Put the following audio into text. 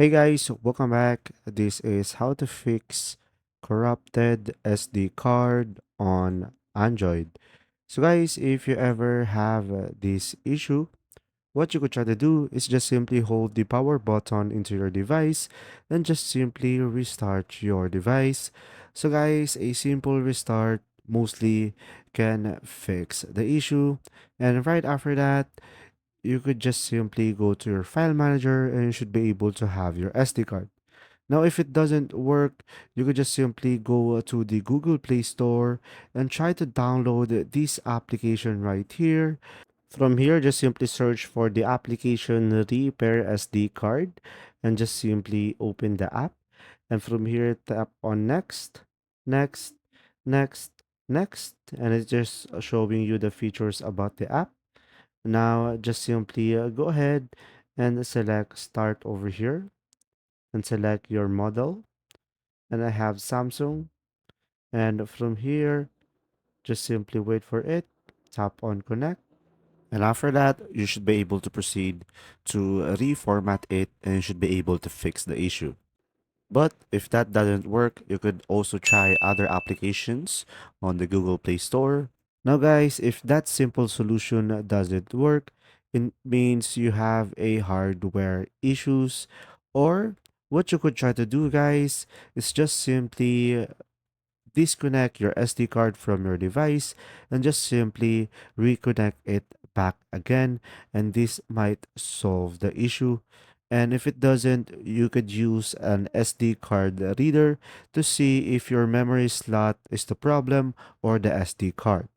Hey guys, welcome back. This is how to fix corrupted SD card on Android. So guys, if you ever have this issue, what you could try to do is just simply hold the power button into your device and just simply restart your device. So guys, a simple restart mostly can fix the issue. And right after that, you could just simply go to your file manager and you should be able to have your SD card. Now, if it doesn't work, you could just simply go to the Google Play Store and try to download this application right here. From here, just simply search for the application Repair SD card and just simply open the app. And from here, tap on Next, Next, Next, Next, and it's just showing you the features about the app. Now, just simply go ahead and select Start over here and select your model. And I have Samsung. And from here, just simply wait for it. Tap on Connect. And after that, you should be able to proceed to reformat it and you should be able to fix the issue. But if that doesn't work, you could also try other applications on the Google Play Store. Now, guys, if that simple solution doesn't work, it means you have a hardware issues. Or what you could try to do, guys, is just simply disconnect your SD card from your device and just simply reconnect it back again. And this might solve the issue. And if it doesn't, you could use an SD card reader to see if your memory slot is the problem or the SD card.